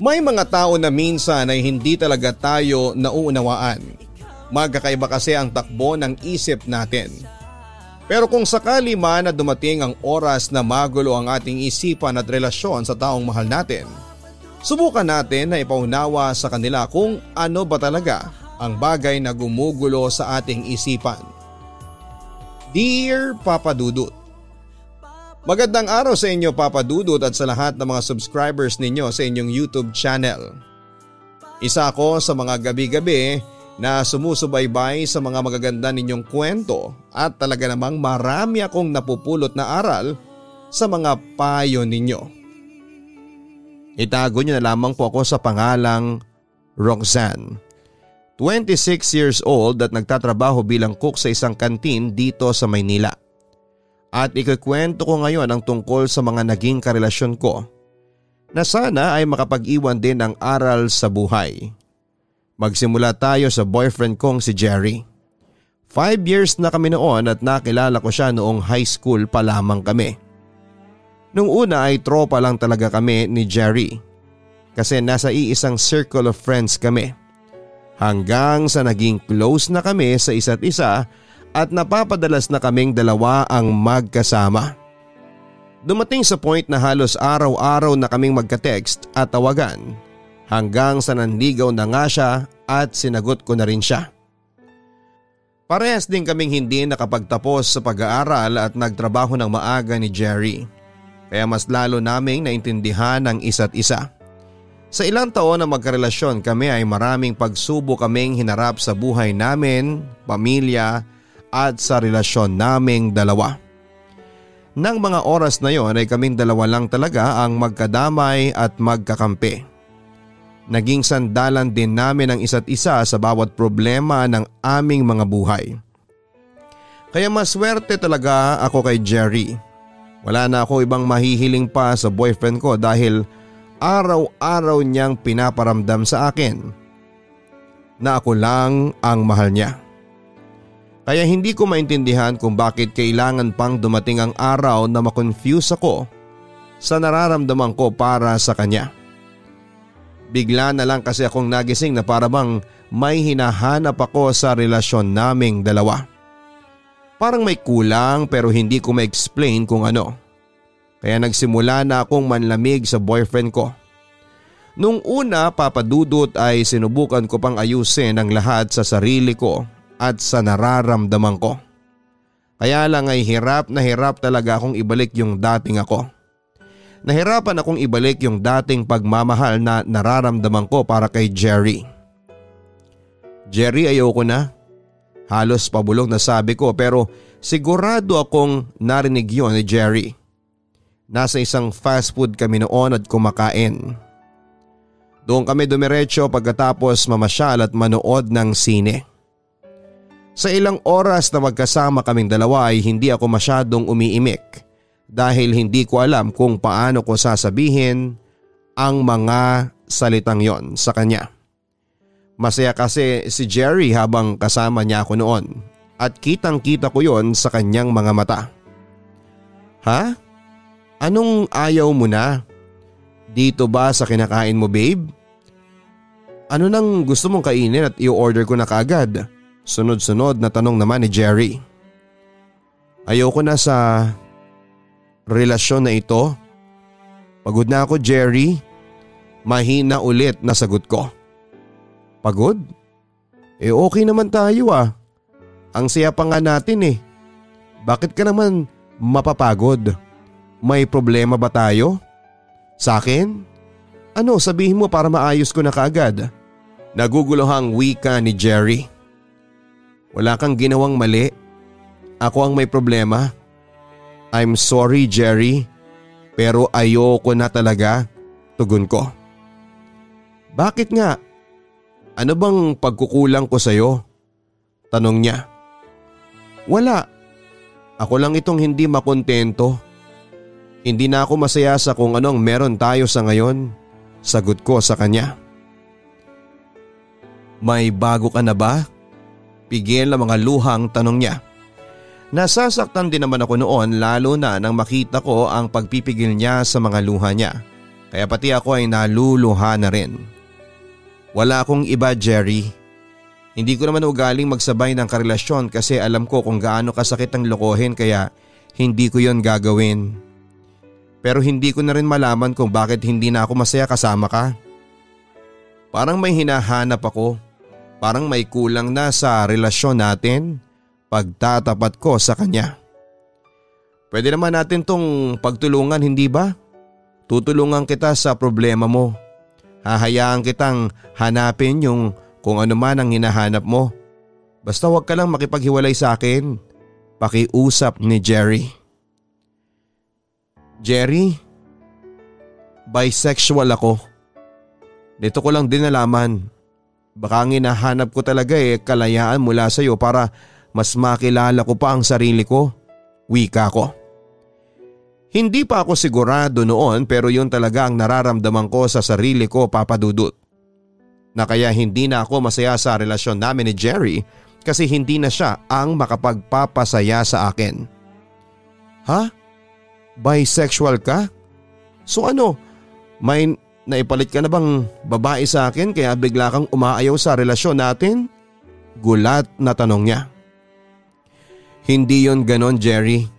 May mga tao na minsan ay hindi talaga tayo nauunawaan. Magkakaiba kasi ang takbo ng isip natin. Pero kung sakali man na dumating ang oras na magulo ang ating isipan at relasyon sa taong mahal natin, subukan natin na ipaunawa sa kanila kung ano ba talaga ang bagay na gumugulo sa ating isipan. Dear Papa Dudut, magandang araw sa inyo Papa Dudut at sa lahat ng mga subscribers ninyo sa inyong YouTube channel. Isa ako sa mga gabi-gabi na sumusubaybay sa mga magaganda ninyong kwento at talaga namang marami akong napupulot na aral sa mga payo ninyo. Itago niyo na lamang po ako sa pangalang Roxanne. 26 years old at nagtatrabaho bilang cook sa isang kantin dito sa Maynila. At ikukwento ko ngayon ang tungkol sa mga naging karelasyon ko na sana ay makapag-iwan din ng aral sa buhay. Magsimula tayo sa boyfriend kong si Jerry. 5 years na kami noon at nakilala ko siya noong high school pa lamang kami. Nung una ay tropa lang talaga kami ni Jerry kasi nasa iisang circle of friends kami. Hanggang sa naging close na kami sa isa't isa at napapadalas na kaming dalawa ang magkasama. Dumating sa point na halos araw-araw na kaming magka-text at tawagan. Hanggang sa nanligaw na nga siya at sinagot ko na rin siya. Parehas din kaming hindi nakapagtapos sa pag-aaral at nagtrabaho ng maaga ni Jerry. Kaya mas lalo naming naintindihan ang isa't isa. Sa ilang taon na magkarelasyon kami ay maraming pagsubok kaming hinarap sa buhay namin, pamilya at sa relasyon naming dalawa. Nang mga oras na yon ay kaming dalawa lang talaga ang magkadamay at magkakampi. Naging sandalan din namin ang isa't isa sa bawat problema ng aming mga buhay. Kaya maswerte talaga ako kay Jerry. Wala na ako ibang mahihiling pa sa boyfriend ko dahil araw-araw niyang pinaparamdam sa akin na ako lang ang mahal niya. Kaya hindi ko maintindihan kung bakit kailangan pang dumating ang araw na makonfuse ako sa nararamdaman ko para sa kanya. Bigla na lang kasi akong nagising na para bang may hinahanap ako sa relasyon naming dalawa. Parang may kulang pero hindi ko ma-explain kung ano. Kaya nagsimula na akong manlamig sa boyfriend ko. Nung una papadudot ay sinubukan ko pang ayusin ang lahat sa sarili ko at sa nararamdaman ko. Kaya lang ay hirap na hirap talaga akong ibalik yung dating ako. Nahirapan akong ibalik yung dating pagmamahal na nararamdaman ko para kay Jerry. Jerry, ayoko na. Halos pabulong na sabi ko pero sigurado akong narinig yon ni Jerry. Nasa isang fast food kami noon at kumakain. Doon kami dumiretso pagkatapos mamasyal at manood ng sine. Sa ilang oras na magkasama kaming dalawa ay hindi ako masyadong umiimik. Dahil hindi ko alam kung paano ko sasabihin ang mga salitang yon sa kanya. Masaya kasi si Jerry habang kasama niya ako noon at kitang-kita ko yon sa kanyang mga mata. Ha? Anong ayaw mo na? Dito ba sa kinakain mo, babe? Ano nang gusto mong kainin at i-order ko na kaagad? Sunod-sunod na tanong naman ni Jerry. Ayoko na sa relasyon na ito. Pagod na ako, Jerry. Mahina ulit na sagot ko. Pagod? Okay naman tayo ah. Ang saya pa nga natin eh. Bakit ka naman mapapagod? May problema ba tayo? Sa akin? Ano, sabihin mo para maayos ko na kaagad. Naguguluhang wika ni Jerry. Wala kang ginawang mali. Ako ang may problema. I'm sorry, Jerry, pero ayoko na talaga, tugon ko. Bakit nga? Ano bang pagkukulang ko sa'yo? Tanong niya. Wala. Ako lang itong hindi makontento. Hindi na ako masaya sa kung anong meron tayo sa ngayon, sagot ko sa kanya. May bago ka na ba? Pigil ang mga luhang tanong niya. Nasasaktan din naman ako noon lalo na nang makita ko ang pagpipigil niya sa mga luha niya. Kaya pati ako ay naluluha na rin. Wala akong iba, Jerry. Hindi ko naman ugaling magsabay ng karelasyon kasi alam ko kung gaano kasakit ang lokohin kaya hindi ko yon gagawin. Pero hindi ko na rin malaman kung bakit hindi na ako masaya kasama ka. Parang may hinahanap ako. Parang may kulang na sa relasyon natin pagtatapat ko sa kanya. Pwede naman natin tong pagtulungan, hindi ba? Tutulungan kita sa problema mo. Hahayaan kitang hanapin yung kung ano man ang hinahanap mo. Basta huwag ka lang makipaghiwalay sa akin. Pakiusap ni Jerry. Jerry, bisexual ako. Dito ko lang din nalaman. Baka ang hinahanap ko talaga kalayaan mula sa iyo para mas makilala ko pa ang sarili ko. Wika ko. Hindi pa ako sigurado noon pero yun talaga ang nararamdaman ko sa sarili ko, Papa Dudut. Na kaya hindi na ako masaya sa relasyon namin ni Jerry kasi hindi na siya ang makapagpapasaya sa akin. Ha? Bisexual ka? So ano? May naipalit ka na bang babae sa akin kaya bigla kang umaayaw sa relasyon natin? Gulat na tanong niya. Hindi yon ganon, Jerry.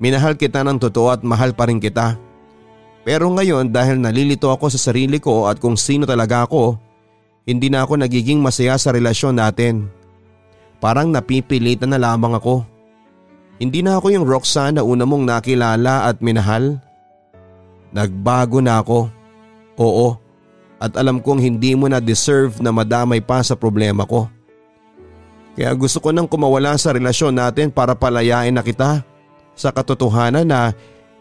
Minahal kita ng totoo at mahal pa rin kita. Pero ngayon dahil nalilito ako sa sarili ko at kung sino talaga ako, hindi na ako nagiging masaya sa relasyon natin. Parang napipilitan na lamang ako. Hindi na ako yung Roxanne na una mong nakilala at minahal. Nagbago na ako. Oo, at alam kong hindi mo na deserve na madamay pa sa problema ko. Kaya gusto ko nang kumawala sa relasyon natin para palayain na kita sa katotohanan na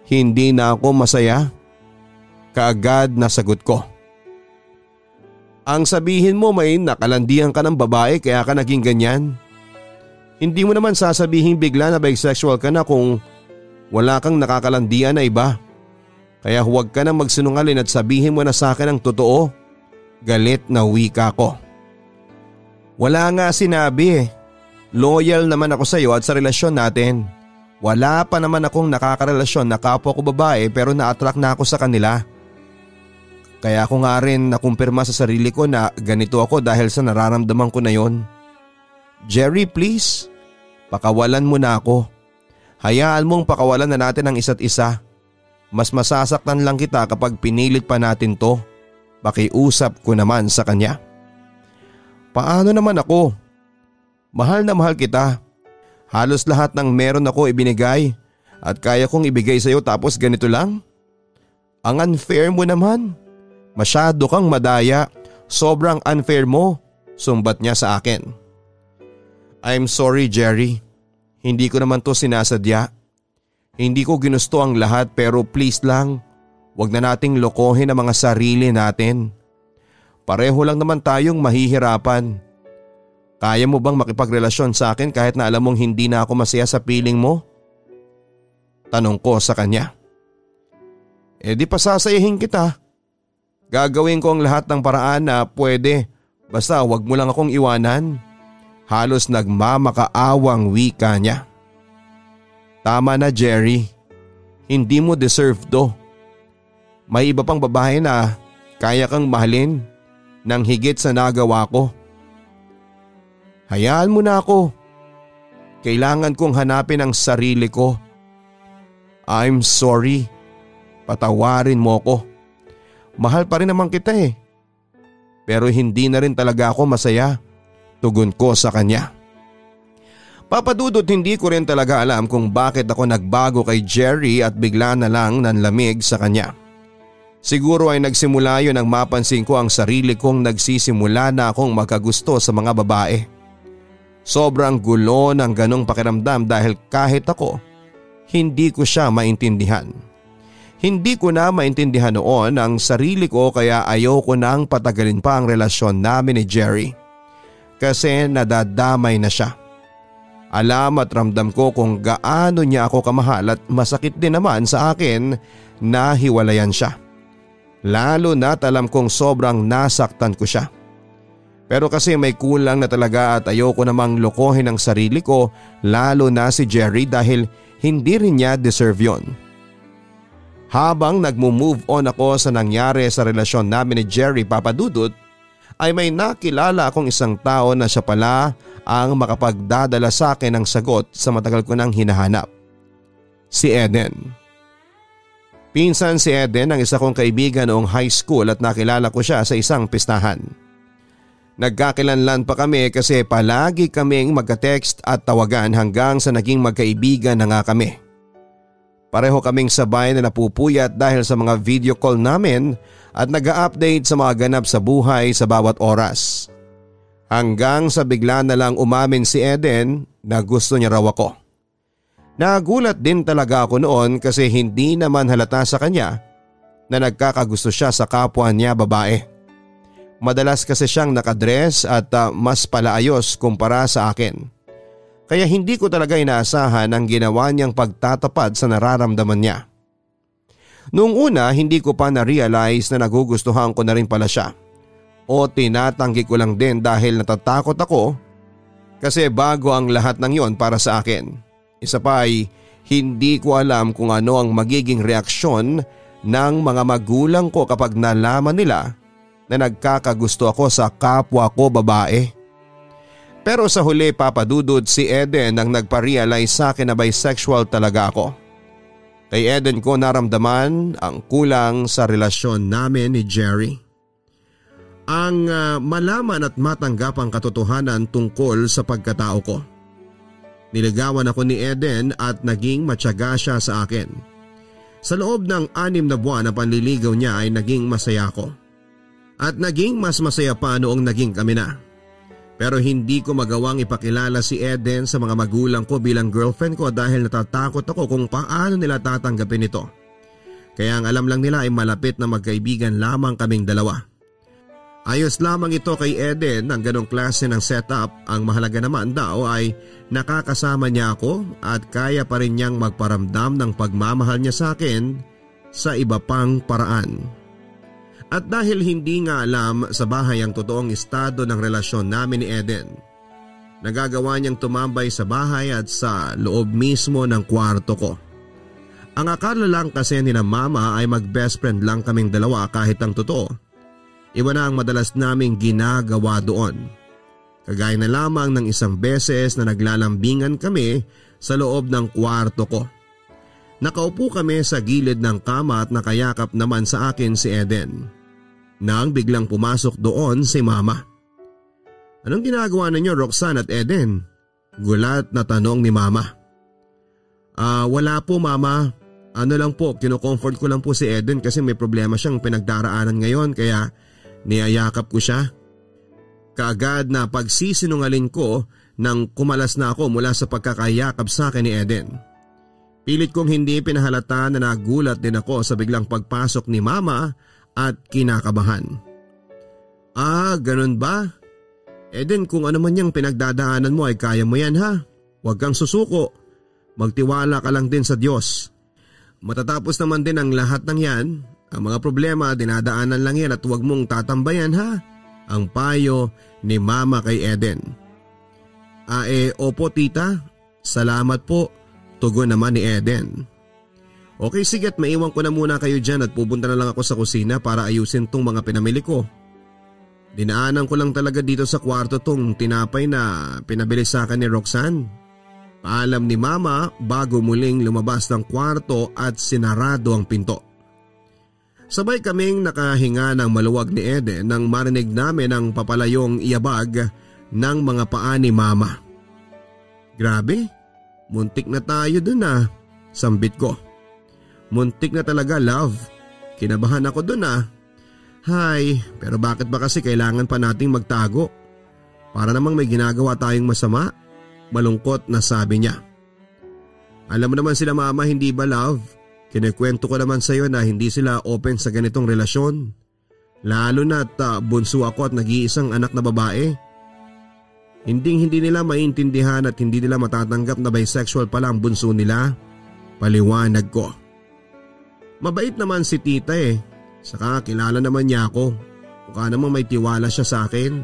hindi na ako masaya. Kaagad na sagot ko. Ang sabihin mo may nakalandian ka ng babae kaya ka naging ganyan. Hindi mo naman sasabihin bigla na bisexual ka na kung wala kang nakakalandian na iba. Kaya huwag ka na magsinungaling at sabihin mo na sa akin ang totoo. Galit na wika ko. Wala nga sinabi. Loyal naman ako sa iyo at sa relasyon natin. Wala pa naman akong nakakarelasyon na kapwa ko babae pero na-attract na ako sa kanila. Kaya ako nga rin nakumpirma sa sarili ko na ganito ako dahil sa nararamdaman ko na yon. Jerry, please. Pakawalan mo na ako. Hayaan mong pakawalan na natin ang isa't isa. Mas masasaktan lang kita kapag pinilit pa natin to. Pakiusap ko naman sa kanya. Paano naman ako? Mahal na mahal kita. Halos lahat ng meron ako ibinigay at kaya kong ibigay sa iyo tapos ganito lang? Ang unfair mo naman. Masyado kang madaya. Sobrang unfair mo. Sumbat niya sa akin. I'm sorry, Jerry. Hindi ko naman to sinasadya. Hindi ko ginusto ang lahat pero please lang, wag na nating lokohin ang mga sarili natin. Pareho lang naman tayong mahihirapan. Kaya mo bang makipagrelasyon sa akin kahit na alam mong hindi na ako masaya sa piling mo? Tanong ko sa kanya. Di pasasayahin kita. Gagawin ko ang lahat ng paraan na pwede basta wag mo lang akong iwanan. Halos nagmamakaawang wika niya. Tama na, Jerry. Hindi mo deserve to. May iba pang babae na kaya kang mahalin ng higit sa nagawa ko. Hayaan mo na ako. Kailangan kong hanapin ang sarili ko. I'm sorry. Patawarin mo ko. Mahal pa rin naman kita Pero hindi na rin talaga ako masaya. Tugon ko sa kanya. Papa Dudut, hindi ko rin talaga alam kung bakit ako nagbago kay Jerry at bigla na lang nanlamig sa kanya. Siguro ay nagsimula yun nang mapansin ko ang sarili kong nagsisimula na akong magkagusto sa mga babae. Sobrang gulo ng ganong pakiramdam dahil kahit ako, hindi ko siya maintindihan. Hindi ko na maintindihan noon ang sarili ko kaya ayoko nang patagalin pa ang relasyon namin ni Jerry. Kasi nadadamay na siya. Alam at ramdam ko kung gaano niya ako kamahal at masakit din naman sa akin na hiwalayan siya. Lalo na't alam kong sobrang nasaktan ko siya. Pero kasi may kulang na talaga at ayoko namang lokohin ang sarili ko lalo na si Jerry dahil hindi rin niya deserve yon. Habang nagmo-move on ako sa nangyari sa relasyon namin ni Jerry Papadudut, ay may nakilala akong isang tao na siya pala ang makapagdadala sa akin ng sagot sa matagal ko nang hinahanap. Si Eden. Pinsan si Eden ang isa kong kaibigan noong high school at nakilala ko siya sa isang pistahan. Nagkakilanlan pa kami kasi palagi kaming magka-text at tawagan hanggang sa naging magkaibigan na nga kami. Pareho kaming sabay na napupuyat dahil sa mga video call namin at nag-a-update sa mga ganap sa buhay sa bawat oras. Hanggang sa bigla na lang umamin si Eden na gusto niya raw ako. Nagulat din talaga ako noon kasi hindi naman halata sa kanya na nagkakagusto siya sa kapwa niya babae. Madalas kasi siyang nakadress at mas palaayos kumpara sa akin. Kaya hindi ko talaga inaasahan ang ginawa niyang pagtatapat sa nararamdaman niya. Noong una hindi ko pa na-realize na nagugustuhan ko na rin pala siya. O tinatanggi ko lang din dahil natatakot ako kasi bago ang lahat ng yon para sa akin. Isa pa ay hindi ko alam kung ano ang magiging reaksyon ng mga magulang ko kapag nalaman nila na nagkakagusto ako sa kapwa ko babae. Pero sa huli Papadudod, si Eden ang nagpa-realize sa akin na bisexual talaga ako. Kay Eden ko naramdaman ang kulang sa relasyon namin ni Jerry. Ang malaman at matanggap ang katotohanan tungkol sa pagkatao ko. Niligawan ako ni Eden at naging matyaga siya sa akin. Sa loob ng 6 na buwan na panliligaw niya ay naging masaya ko. At naging mas masaya pa noong naging kami na. Pero hindi ko magawang ipakilala si Eden sa mga magulang ko bilang girlfriend ko dahil natatakot ako kung paano nila tatanggapin ito. Kaya ang alam lang nila ay malapit na magkaibigan lamang kaming dalawa. Ayos lamang ito kay Eden ang ganong klase ng setup. Ang mahalaga naman daw ay nakakasama niya ako at kaya pa rin niyang magparamdam ng pagmamahal niya sa akin sa iba pang paraan. At dahil hindi nga alam sa bahay ang totoong estado ng relasyon namin ni Eden, nagagawa niyang tumambay sa bahay at sa loob mismo ng kwarto ko. Ang akala lang kasi ni na mama ay mag-best friend lang kaming dalawa kahit ang totoo. Iba na ang madalas naming ginagawa doon. Kagaya na lamang ng isang beses na naglalambingan kami sa loob ng kwarto ko. Nakaupo kami sa gilid ng kama at nakayakap naman sa akin si Eden. Nang biglang pumasok doon si mama. Anong ginagawa ninyo Roxanne at Eden? Gulat na tanong ni mama. Wala po mama. Ano lang po, kinocomfort ko lang po si Eden kasi may problema siyang pinagdaraanan ngayon kaya niyayakap ko siya. Kaagad na pagsisinungaling ko nang kumalas na ako mula sa pagkakayakap sa akin ni Eden. Pilit kong hindi pinahalata na nagulat din ako sa biglang pagpasok ni mama at kinakabahan. Ganun ba? Eden, kung ano man yung pinagdadaanan mo ay kaya mo yan ha. Huwag kang susuko. Magtiwala ka lang din sa Diyos. Matatapos naman din ang lahat ng yan. Ang mga problema dinadaanan lang yan at huwag mong tatambayan ha. Ang payo ni mama kay Eden. Opo tita. Salamat po. Tugon naman ni Eden. Okay sige at maiwan ko na muna kayo dyan at pupunta na lang ako sa kusina para ayusin tong mga pinamili ko. Dinaanan ko lang talaga dito sa kwarto tong tinapay na pinabili sa akin ni Roxanne. Paalam ni mama bago muling lumabas ng kwarto at sinarado ang pinto. Sabay kaming nakahinga ng maluwag ni Eden nang marinig namin ang papalayong iyabag ng mga paa ni mama. Grabe, muntik na tayo dun sambit ko. Muntik na talaga love. Kinabahan ako dun Hay, pero bakit ba kasi kailangan pa nating magtago? Para namang may ginagawa tayong masama? Malungkot na sabi niya. Alam mo naman sila mama, hindi ba love? Kinikwento ko naman sa iyo na hindi sila open sa ganitong relasyon. Lalo na't bunso ako at nag-iisang anak na babae. Hindi nila maintindihan at hindi nila matatanggap na bisexual pala ang bunso nila. Paliwanag ko. Mabait naman si tita Saka kilala naman niya ako. Mukha namang may tiwala siya sa akin.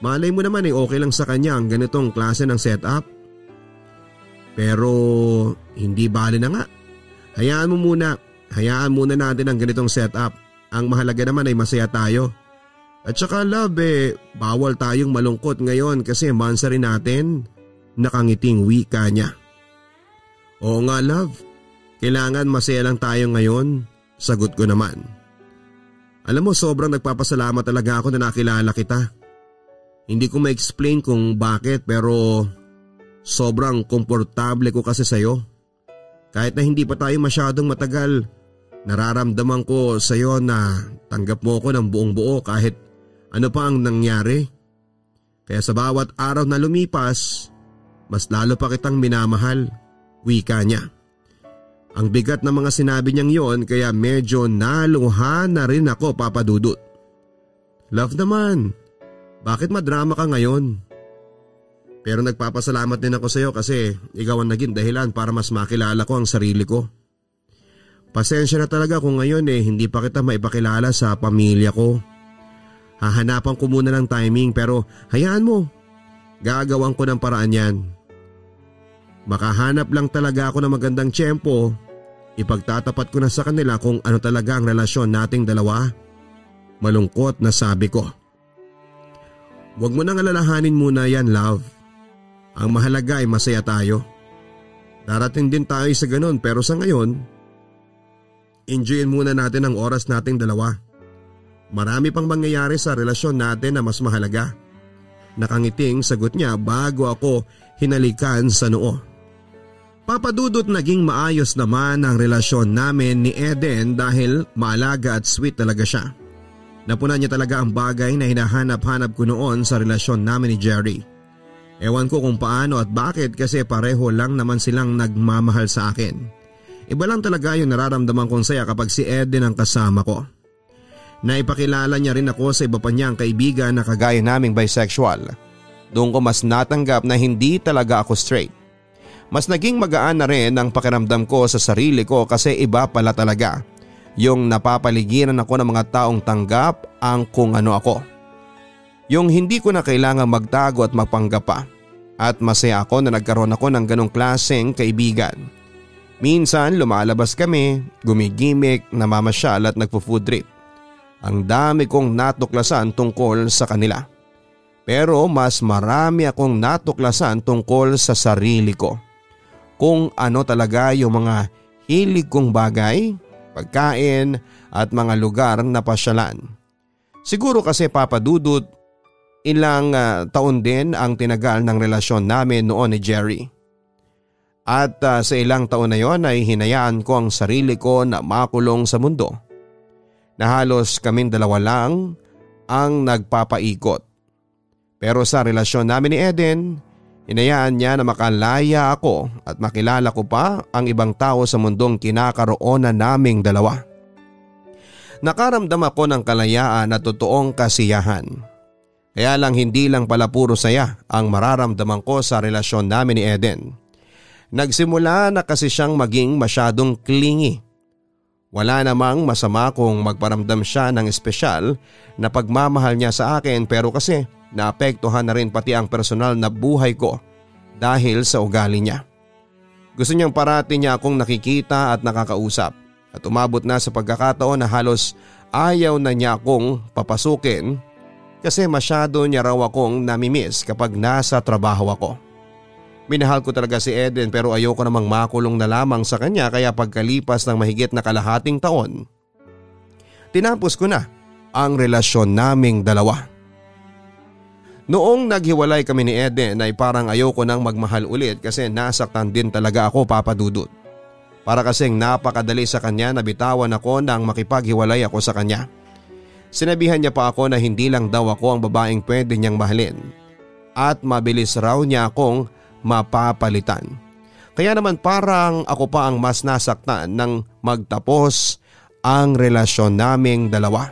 Malay mo naman okay lang sa kanya ang ganitong klase ng setup. Pero hindi bali na nga. Hayaan mo muna. hayaan muna natin ang ganitong setup. Ang mahalaga naman ay masaya tayo. At saka love bawal tayong malungkot ngayon kasi monthsary natin, nakangiting wika niya. Oo nga love, kailangan masaya lang tayo ngayon, sagot ko naman. Alam mo sobrang nagpapasalamat talaga ako na nakilala kita. Hindi ko ma-explain kung bakit pero sobrang komportable ko kasi sa'yo. Kahit na hindi pa tayo masyadong matagal, nararamdaman ko sa'yo na tanggap mo ko ng buong buo kahit ano pa ang nangyari. Kaya sa bawat araw na lumipas, mas lalo pa kitang minamahal, wika niya. Ang bigat ng mga sinabi niyang yon kaya medyo naluha na rin ako, Papa Dudut. Love naman, bakit madrama ka ngayon? Pero nagpapasalamat din ako sa iyo kasi ikaw ang naging dahilan para mas makilala ko ang sarili ko. Pasensya na talaga kung ngayon hindi pa kita maipakilala sa pamilya ko. Hahanapan ko muna ng timing pero hayaan mo, gagawin ko ng paraan yan. Makahanap lang talaga ako ng magandang tiyempo, ipagtatapat ko na sa kanila kung ano talaga ang relasyon nating dalawa. Malungkot na sabi ko. Huwag mo nang alalahanin muna yan, love. Ang mahalaga ay masaya tayo. Darating din tayo sa ganun pero sa ngayon, enjoyin muna natin ang oras nating dalawa. Marami pang mangyayari sa relasyon natin na mas mahalaga. Nakangiting sagot niya bago ako hinalikan sa noo. Papa Dudut, naging maayos naman ang relasyon namin ni Eden dahil maalaga at sweet talaga siya. Napunan niya talaga ang bagay na hinahanap-hanap ko noon sa relasyon namin ni Jerry. Ewan ko kung paano at bakit kasi pareho lang naman silang nagmamahal sa akin. Iba lang talaga yung nararamdaman kong saya kapag si Eden ang kasama ko. Naipakilala niya rin ako sa iba pa niyang kaibigan na kagaya naming bisexual. Doon ko mas natanggap na hindi talaga ako straight. Mas naging magaan na rin ang pakiramdam ko sa sarili ko kasi iba pala talaga yung napapaligiran ako ng mga taong tanggap ang kung ano ako. Yung hindi ko na kailangang magtago at magpanggap pa. At masaya ako na nagkaroon ako ng ganong klaseng kaibigan. Minsan lumalabas kami, gumigimik, namamasyal at nagpo-food trip. Ang dami kong natuklasan tungkol sa kanila. Pero mas marami akong natuklasan tungkol sa sarili ko. Kung ano talaga yung mga hilig kong bagay, pagkain at mga lugar na pasyalan. Siguro kasi Papa Dudut, ilang taon din ang tinagal ng relasyon namin noon ni Jerry. At sa ilang taon na yon ay hinayaan ko ang sarili ko na makulong sa mundo. Na halos kaming dalawa lang ang nagpapaikot. Pero sa relasyon namin ni Eden, hinayaan niya na makalaya ako at makilala ko pa ang ibang tao sa mundong kinakaroonan naming dalawa. Nakaramdam ako ng kalayaan at totoong kasiyahan. Kaya lang hindi lang pala puro saya ang mararamdaman ko sa relasyon namin ni Eden. Nagsimula na kasi siyang maging masyadong clingy. Wala namang masama kung magparamdam siya ng espesyal na pagmamahal niya sa akin pero kasi naapektuhan na rin pati ang personal na buhay ko dahil sa ugali niya. Gusto niyang parati niya akong nakikita at nakakausap at umabot na sa pagkakataon na halos ayaw na niya akong papasukin kasi masyado niya raw akong namimiss kapag nasa trabaho ako. Minahal ko talaga si Eden pero ayoko namang makulong na lamang sa kanya kaya pagkalipas ng mahigit na kalahating taon, tinapos ko na ang relasyon naming dalawa. Noong naghiwalay kami ni Eden ay parang ayoko nang magmahal ulit kasi nasaktan din talaga ako, Papa Dudut. Para kasing napakadali sa kanya na bitawan ako nang makipaghiwalay ako sa kanya. Sinabihan niya pa ako na hindi lang daw ako ang babaeng pwede niyang mahalin at mabilis raw niya akong mapapalitan. Kaya naman parang ako pa ang mas nasaktan nang magtapos ang relasyon naming dalawa.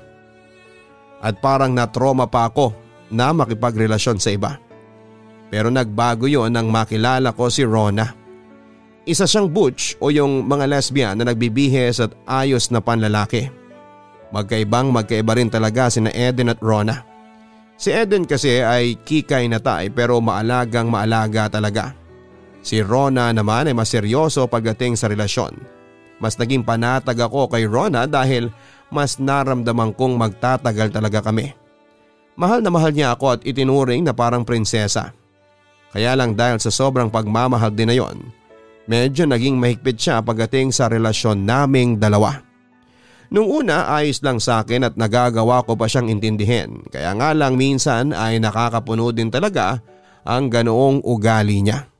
At parang na-trauma pa ako na makipagrelasyon sa iba. Pero nagbago yon nang makilala ko si Rona. Isa siyang butch o yung mga lesbian na nagbibihis at ayos na panlalaki. Magkaiba rin talaga sina Eden at Rona. Si Eden kasi ay kikay na tay pero maalagang maalaga talaga. Si Rona naman ay mas seryoso pagdating sa relasyon. mas naging panatag ako kay Rona dahil mas naramdaman kong magtatagal talaga kami. Mahal na mahal niya ako at itinuring na parang prinsesa. Kaya lang dahil sa sobrang pagmamahal din na yon, medyo naging mahigpit siya pagdating sa relasyon naming dalawa. Nung una ayos lang sa akin at nagagawa ko pa siyang intindihin, kaya nga lang minsan ay nakakapuno din talaga ang ganoong ugali niya.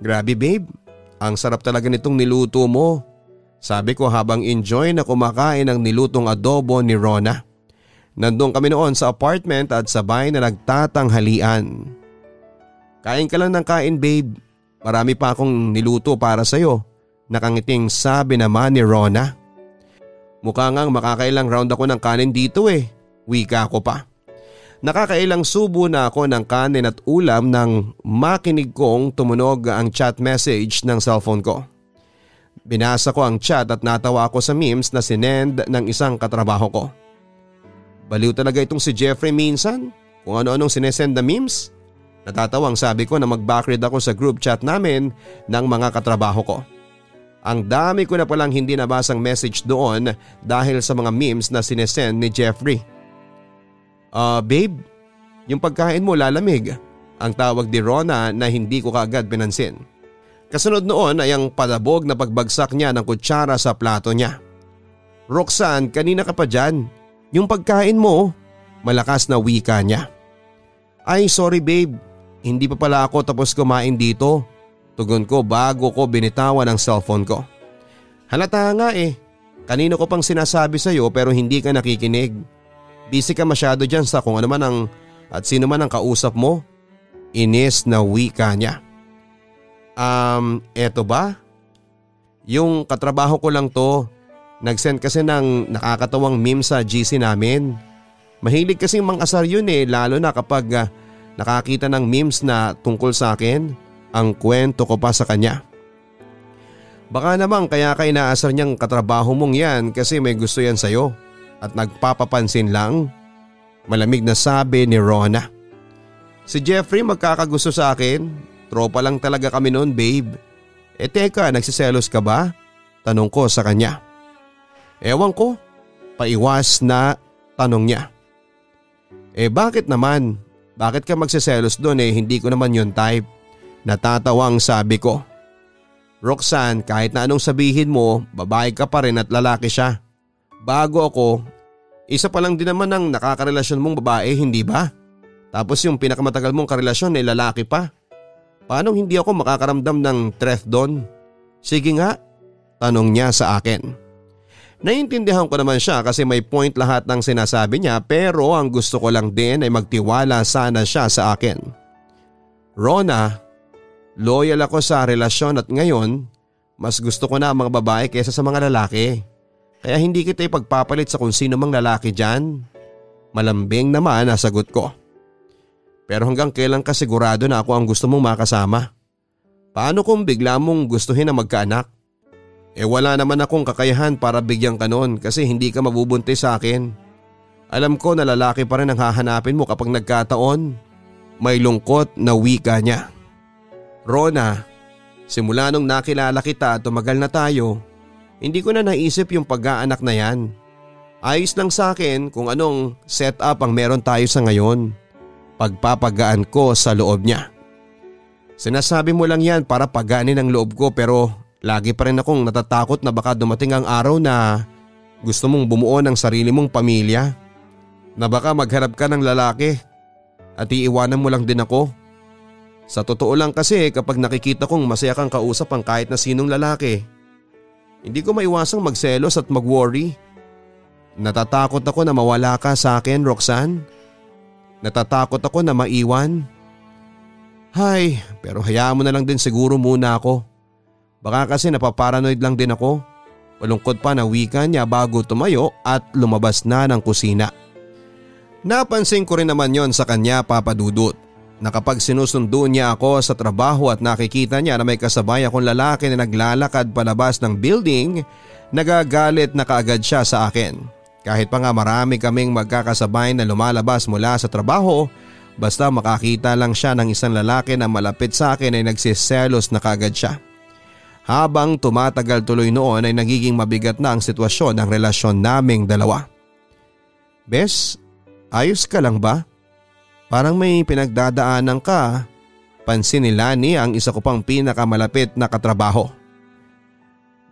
Grabe babe, ang sarap talaga nitong niluto mo. Sabi ko habang enjoy na kumakain ng nilutong adobo ni Rona. Nandun kami noon sa apartment at sabay na nagtatanghalian. Kain ka lang ng kain babe, marami pa akong niluto para sa'yo, nakangiting sabi naman ni Rona. Mukha ngang makakailang round ako ng kanin dito wika ko pa. Nakakailang subo na ako ng kanin at ulam nang makinig kong tumunog ang chat message ng cellphone ko. Binasa ko ang chat at natawa ako sa memes na sinend ng isang katrabaho ko. Baliw talaga itong si Jeffrey minsan, kung ano-anong sinesend na memes. Natatawang sabi ko na mag-backread ako sa group chat namin ng mga katrabaho ko. Ang dami ko na palang hindi nabasang message doon dahil sa mga memes na sinesend ni Jeffrey. Babe, yung pagkain mo lalamig, ang tawag ni Rona na hindi ko kaagad pinansin. Kasunod noon ay ang palabog na pagbagsak niya ng kutsara sa plato niya. Roxanne, kanina ka pa dyan. Yung pagkain mo, malakas na wika niya. Ay sorry babe, hindi pa pala ako tapos kumain dito. Tugon ko bago ko binitawan ang cellphone ko. Halata nga kanino ko pang sinasabi sa'yo pero hindi ka nakikinig. Busy ka masyado dyan sa kung ano man at sino man ang kausap mo. Inis na wika niya. Eto ba? Yung katrabaho ko lang to. Nag-send kasi ng nakakatawang meme sa GC namin. Mahilig kasing mang-asar yun lalo na kapag nakakita ng memes na tungkol sa akin. Ang kwento ko pa sa kanya. Baka naman kaya ka inaasar niyang katrabaho mong yan kasi may gusto yan sa'yo at nagpapapansin lang. Malamig na sabi ni Rona. Si Jeffrey magkakagusto sa akin. Tropa lang talaga kami noon babe. Teka, nagsiselos ka ba? Tanong ko sa kanya. Ewan ko. Paiwas na tanong niya. Bakit naman? Bakit ka magsiselos doon hindi ko naman yun type. Natatawang sabi ko. Roxanne, kahit na anong sabihin mo, babae ka pa rin at lalaki siya. Bago ako, isa pa lang din naman ang nakakarelasyon mong babae, hindi ba? Tapos yung pinakamatagal mong karelasyon ay lalaki pa. Paano hindi ako makakaramdam ng threat doon? Sige nga, tanong niya sa akin. Naiintindihan ko naman siya kasi may point lahat ng sinasabi niya pero ang gusto ko lang din ay magtiwala sana siya sa akin. Rona, loyal ako sa relasyon at ngayon, mas gusto ko na ang mga babae kaysa sa mga lalaki. Kaya hindi kita ipagpapalit sa kung sino mang lalaki dyan. Malambing naman ang sagot ko. Pero hanggang kailan ka sigurado na ako ang gusto mong makasama? Paano kung bigla mong gustuhin na magkaanak? Wala naman akong kakayahan para bigyan ka nun kasi hindi ka mabubuntis sa akin. Alam ko na lalaki pa rin ang hahanapin mo kapag nagkataon. May lungkot na wika niya. Rona, simula nung nakilala kita at tumagal na tayo, hindi ko na naisip yung pag-aanak na yan. Ayos lang sa akin kung anong setup ang meron tayo sa ngayon. Pagpapagaan ko sa loob niya. Sinasabi mo lang yan para pagaanin ang loob ko pero lagi pa rin akong natatakot na baka dumating ang araw na gusto mong bumuo ng sarili mong pamilya. Na baka magharap ka ng lalaki at iiwanan mo lang din ako. Sa totoo lang kasi kapag nakikita kong masaya kang kausap ang kahit na sinong lalaki, hindi ko maiwasang magselos at mag-worry. Natatakot ako na mawala ka sa akin, Roxanne. Natatakot ako na maiwan. Hay, pero hayaan mo na lang din siguro muna ako. Baka kasi napaparanoid lang din ako. Malungkot pa na wika niya bago tumayo at lumabas na ng kusina. Napansin ko rin naman yon sa kanya, Papa Dudut, na kapag sinusundo niya ako sa trabaho at nakikita niya na may kasabay akong lalaki na naglalakad palabas ng building, nagagalit na kaagad siya sa akin. Kahit pa nga marami kaming magkakasabay na lumalabas mula sa trabaho, basta makakita lang siya ng isang lalaki na malapit sa akin ay nagsiselos na kaagad siya. Habang tumatagal tuloy noon ay nagiging mabigat na ang sitwasyon ng relasyon naming dalawa. Bes, ayos ka lang ba? Parang may pinagdadaanan ka. Pansin ni Lani, ang isa ko pang pinakamalapit na katrabaho.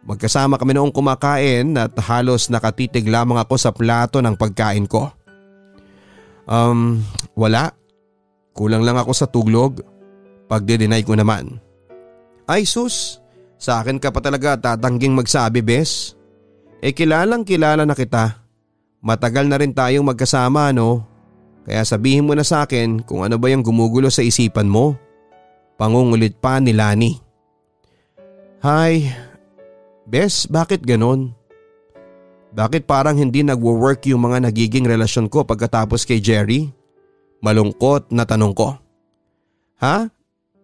Magkasama kami noong kumakain at halos nakatitig lamang ako sa plato ng pagkain ko. Wala. Kulang lang ako sa tuglog. Pagde-deny ko naman. Ay sus, sa akin ka pa talaga tatangging magsabi, bes. Kilalang kilala na kita. Matagal na rin tayong magkasama, no? Kaya sabihin mo na sa akin kung ano ba yung gumugulo sa isipan mo. Pangungulit pa ni Lani. Hay, bes, bakit ganon? Bakit parang hindi nagwo-work yung mga nagiging relasyon ko pagkatapos kay Jerry? Malungkot na tanong ko. Ha?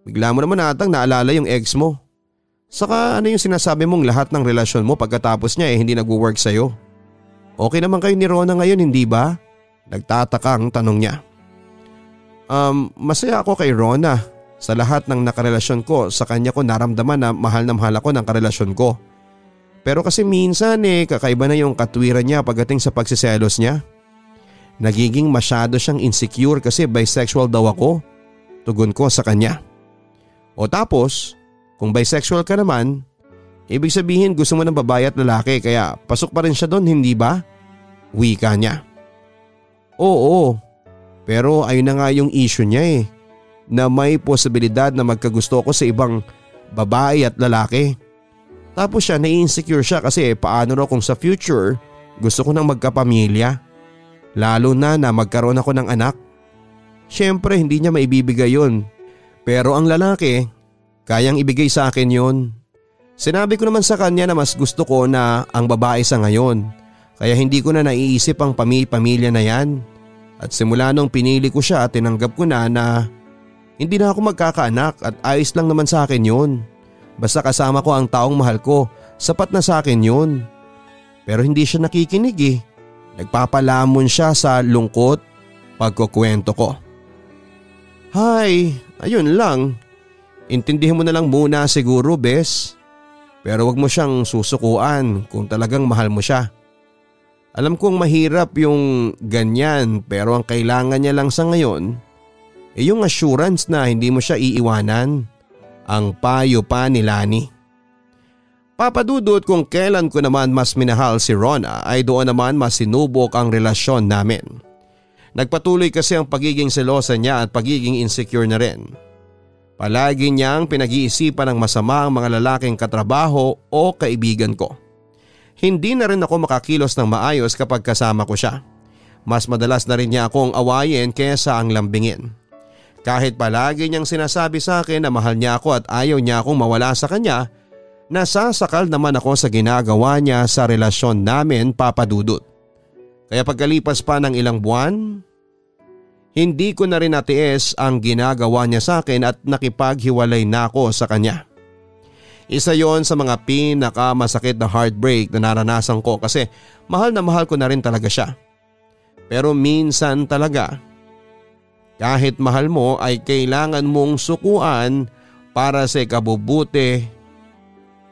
Bigla mo naman atang naalala yung ex mo. Saka ano yung sinasabi mong lahat ng relasyon mo pagkatapos niya hindi nagwo-work sa'yo? Okay naman kayo ni Rona ngayon, hindi ba? Nagtatakang tanong niya. Masaya ako kay Rona. Sa lahat ng nakarelasyon ko, sa kanya ko naramdaman na mahal ako ng karelasyon ko. Pero kasi minsan kakaiba na yung katwiran niya pagdating sa pagsiselos niya. Nagiging masyado siyang insecure kasi bisexual daw ako. Tugon ko sa kanya. O tapos, kung bisexual ka naman, ibig sabihin gusto mo ng babae at lalaki kaya pasok pa rin siya doon, hindi ba? Wika niya. Oo, pero ayun na nga yung issue niya na may posibilidad na magkagusto ko sa ibang babae at lalaki. Tapos siya nai-insecure siya kasi paano raw kung sa future gusto ko nang magkapamilya. Lalo na magkaroon ako ng anak. Siyempre hindi niya maibibigay yun. Pero ang lalaki, kayang ibigay sa akin yun. Sinabi ko naman sa kanya na mas gusto ko na ang babae sa ngayon. Kaya hindi ko na naiisip ang pamilya na yan. At simula nung pinili ko siya, tinanggap ko na hindi na ako magkakaanak at ayos lang naman sa akin yun. Basta kasama ko ang taong mahal ko, sapat na sa akin yun. Pero hindi siya nakikinig. Nagpapalamon siya sa lungkot pagkukwento ko. Hay, ayun lang. Intindihin mo na lang muna siguro, bes. Pero wag mo siyang susukuan kung talagang mahal mo siya. Alam kong mahirap yung ganyan pero ang kailangan niya lang sa ngayon yung assurance na hindi mo siya iiwanan. Ang payo pa ni Lani. Papadudot kung kailan ko naman mas minahal si Rona ay doon naman mas sinubok ang relasyon namin. Nagpatuloy kasi ang pagiging selosa niya at pagiging insecure na rin. Palagi niyang pinag-iisipan ng masama ang mga lalaking katrabaho o kaibigan ko. Hindi na rin ako makakilos ng maayos kapag kasama ko siya. Mas madalas na rin niya akong awayin kaysa ang lambingin. Kahit palagi niyang sinasabi sa akin na mahal niya ako at ayaw niya akong mawala sa kanya, nasasakal naman ako sa ginagawa niya sa relasyon namin, papadudot. Kaya pagkalipas pa ng ilang buwan, hindi ko na rin natiis ang ginagawa niya sa akin at nakipaghiwalay na ako sa kanya. Isa yon sa mga pinakamasakit na heartbreak na naranasan ko kasi mahal na mahal ko na rin talaga siya. Pero minsan talaga, kahit mahal mo ay kailangan mong sukuan para sa ikabubuti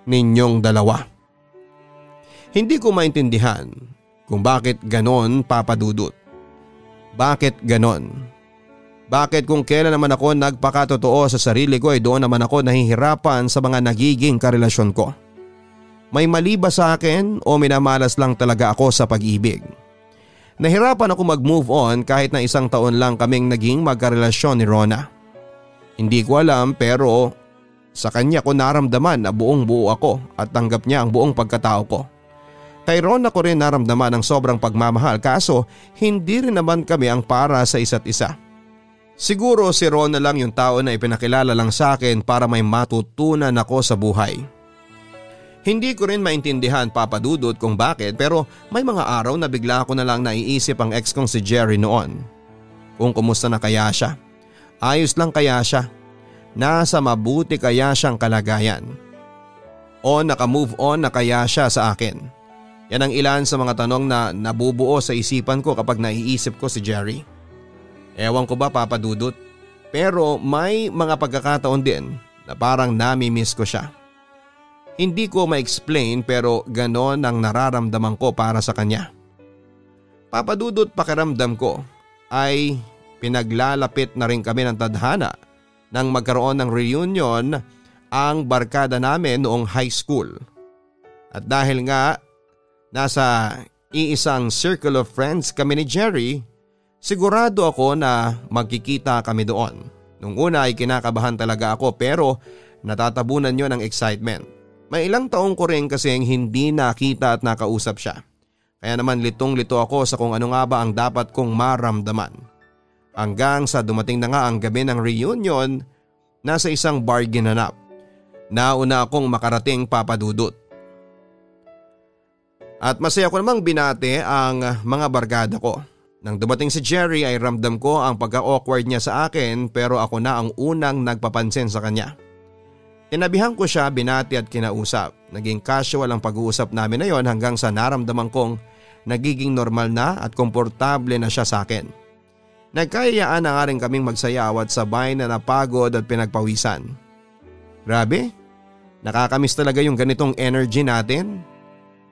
ninyong dalawa. Hindi ko maintindihan kung bakit ganon, papadudot. Bakit ganon? Bakit kung kailan naman ako nagpakatotoo sa sarili ko ay doon naman ako nahihirapan sa mga nagiging karelasyon ko? May mali ba sa akin o minamalas lang talaga ako sa pag-ibig? Nahirapan ako mag-move on kahit na 1 taon lang kaming naging magkarelasyon ni Rona. Hindi ko alam pero sa kanya ko naramdaman na buong buo ako at tanggap niya ang buong pagkatao ko. Kay Rona ko rin naramdaman ang sobrang pagmamahal kaso hindi rin naman kami ang para sa isa't isa. Siguro si Rona lang yung tao na ipinakilala lang sa akin para may matutunan ako sa buhay. Hindi ko rin maintindihan, papadudot, kung bakit pero may mga araw na bigla ko na lang naiisip ang ex kong si Jerry noon. Kung kumusta na kaya siya. Ayos lang kaya siya. Nasa mabuti kaya siyang kalagayan. O naka-move on na kaya siya sa akin. Yan ang ilan sa mga tanong na nabubuo sa isipan ko kapag naiisip ko si Jerry. Ewan ko ba, papadudot, pero may mga pagkakataon din na parang nami-miss ko siya. Hindi ko ma-explain pero ganon ang nararamdaman ko para sa kanya. Papadudot pakiramdam ko ay pinaglalapit na rin kami ng tadhana nang magkaroon ng reunion ang barkada namin noong high school. At dahil nga nasa iisang circle of friends kami ni Jerry, sigurado ako na magkikita kami doon. Nung una ay kinakabahan talaga ako pero natatabunan yon ng excitement. May ilang taong ko rin kasing hindi nakita at nakausap siya. Kaya naman litong-lito ako sa kung ano nga ba ang dapat kong maramdaman. Hanggang sa dumating na nga ang gabi ng reunion, nasa isang bar ginanap. Nauna akong makarating, papadudot. At masaya ko namang binate ang mga barkada ko. Nang dumating si Jerry ay ramdam ko ang pagka-awkward niya sa akin pero ako na ang unang nagpapansin sa kanya. Tinabihan ko siya, binati at kinausap. Naging casual ang pag-uusap namin na yon hanggang sa naramdaman kong nagiging normal na at komportable na siya sa akin. Nagkayayaan na nga rin kaming magsayaw at sabay na napagod at pinagpawisan. Grabe, nakakamiss talaga yung ganitong energy natin.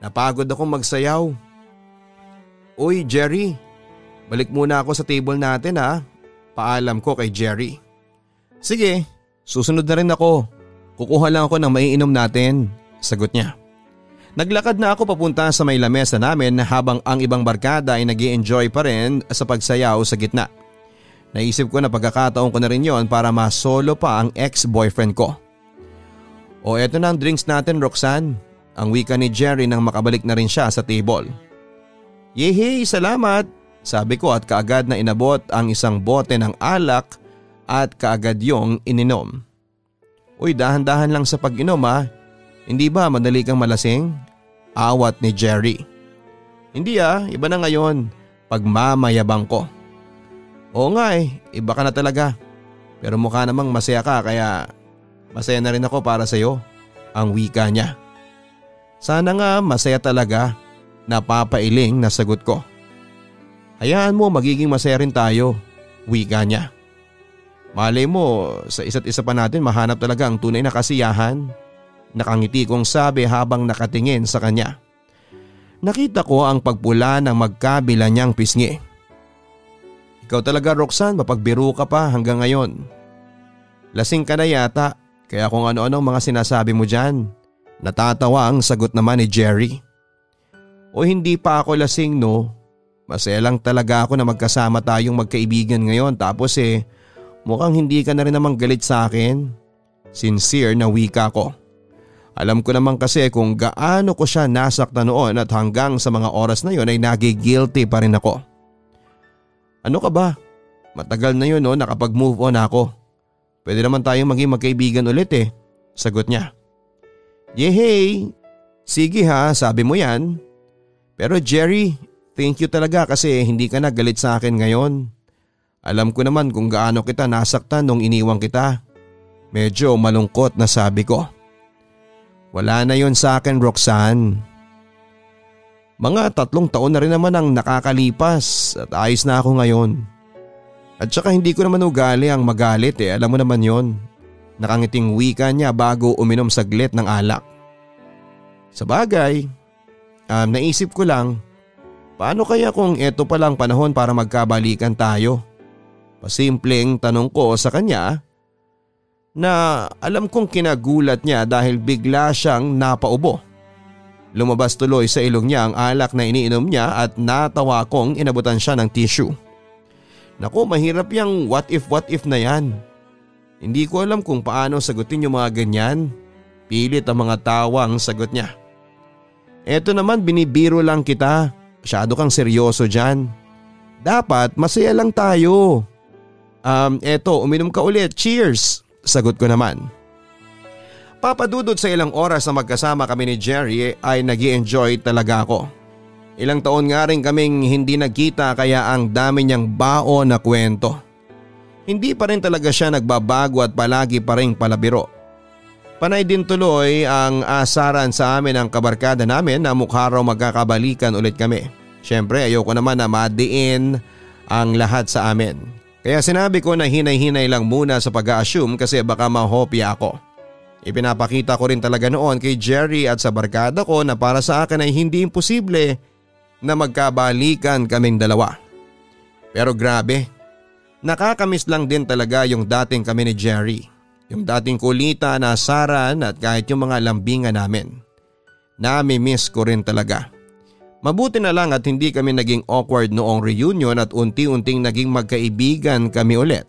Napagod akong magsayaw. Uy Jerry, balik muna ako sa table natin ha. Paalam ko kay Jerry. Sige, susunod na rin ako. Kukuha lang ako ng maiinom natin, sagot niya. Naglakad na ako papunta sa may lamesa namin habang ang ibang barkada ay nag-i-enjoy pa rin sa pagsayaw sa gitna. Naisip ko na pagkakataon ko na rin yon para masolo pa ang ex-boyfriend ko. O eto na ang drinks natin, Roxanne. Ang wika ni Jerry nang makabalik na rin siya sa table. Yehey, salamat, sabi ko at kaagad na inabot ang isang bote ng alak at kaagad yung ininom. Uy, dahan-dahan lang sa pag-inom ha. Hindi ba madali kang malasing? Awat ni Jerry. Hindi iba na ngayon. Pagmamayabang ko. Oo nga iba ka na talaga. Pero mukha namang masaya ka kaya masaya na rin ako para sa iyo. Ang wika niya. Sana nga masaya talaga. Napapailing na sagot ko. Hayaan mo, magiging masaya rin tayo. Wika niya. Malay mo sa isa't isa pa natin mahanap talaga ang tunay na kasiyahan. Nakangiti kong sabi habang nakatingin sa kanya. Nakita ko ang pagpula ng magkabila niyang pisngi. Ikaw talaga Roxanne, mapagbiro ka pa hanggang ngayon. Lasing ka na yata, kaya kung ano-anong mga sinasabi mo dyan. Natatawa ang sagot naman ni Jerry. O hindi pa ako lasing no. Masaya lang talaga ako na magkasama tayong magkaibigan ngayon tapos mukhang hindi ka na rin namang galit sa akin. Sincere na wika ko. Alam ko naman kasi kung gaano ko siya nasakta noon at hanggang sa mga oras na yon ay nagigilty pa rin ako. Ano ka ba? Matagal na yun nakapag-move on ako. Pwede naman tayong maging magkaibigan ulit sagot niya. Yehey, sige ha, sabi mo yan. Pero Jerry, thank you talaga kasi hindi ka na galit sa akin ngayon. Alam ko naman kung gaano kita nasaktan nung iniwang kita. Medyo malungkot na sabi ko. Wala na yon sa akin, Roxanne. Mga 3 taon na rin naman ang nakakalipas at ayos na ako ngayon. At saka hindi ko naman ugali ang magalit alam mo naman yon. Nakangiting wika niya bago uminom saglit ng alak. Sa bagay, naisip ko lang, paano kaya kung eto palang panahon para magkabalikan tayo? Pasimpleng tanong ko sa kanya na alam kong kinagulat niya dahil bigla siyang napaubo. Lumabas tuloy sa ilong niya ang alak na iniinom niya at natawa kong inabutan siya ng tissue. Naku, mahirap yung what if na yan. Hindi ko alam kung paano sagutin yung mga ganyan. Pilit ang mga tawang sagot niya. Eto naman binibiro lang kita. Masyado kang seryoso dyan. Dapat masaya lang tayo. Eto, uminom ka ulit. Cheers! Sagot ko naman. Papadudod sa ilang oras na magkasama kami ni Jerry ay nag-i-enjoy talaga ako. Ilang taon nga rin kaming hindi nagkita kaya ang dami niyang baon na kwento. Hindi pa rin talaga siya nagbabago at palagi pa rin palabiro. Panay din tuloy ang asaran sa amin ng kabarkada namin na mukha raw magkakabalikan ulit kami. Siyempre ayoko naman na madiin ang lahat sa amin. Kaya sinabi ko na hinay-hinay lang muna sa pag-a-assume kasi baka mahopya ako. Ipinapakita ko rin talaga noon kay Jerry at sa barkada ko na para sa akin ay hindi imposible na magkabalikan kaming dalawa. Pero grabe, nakakamiss lang din talaga yung dating kami ni Jerry. Yung dating kulitan, asaran at kahit yung mga lambingan namin. Nami-miss ko rin talaga. Mabuti na lang at hindi kami naging awkward noong reunion at unti-unting naging magkaibigan kami ulit.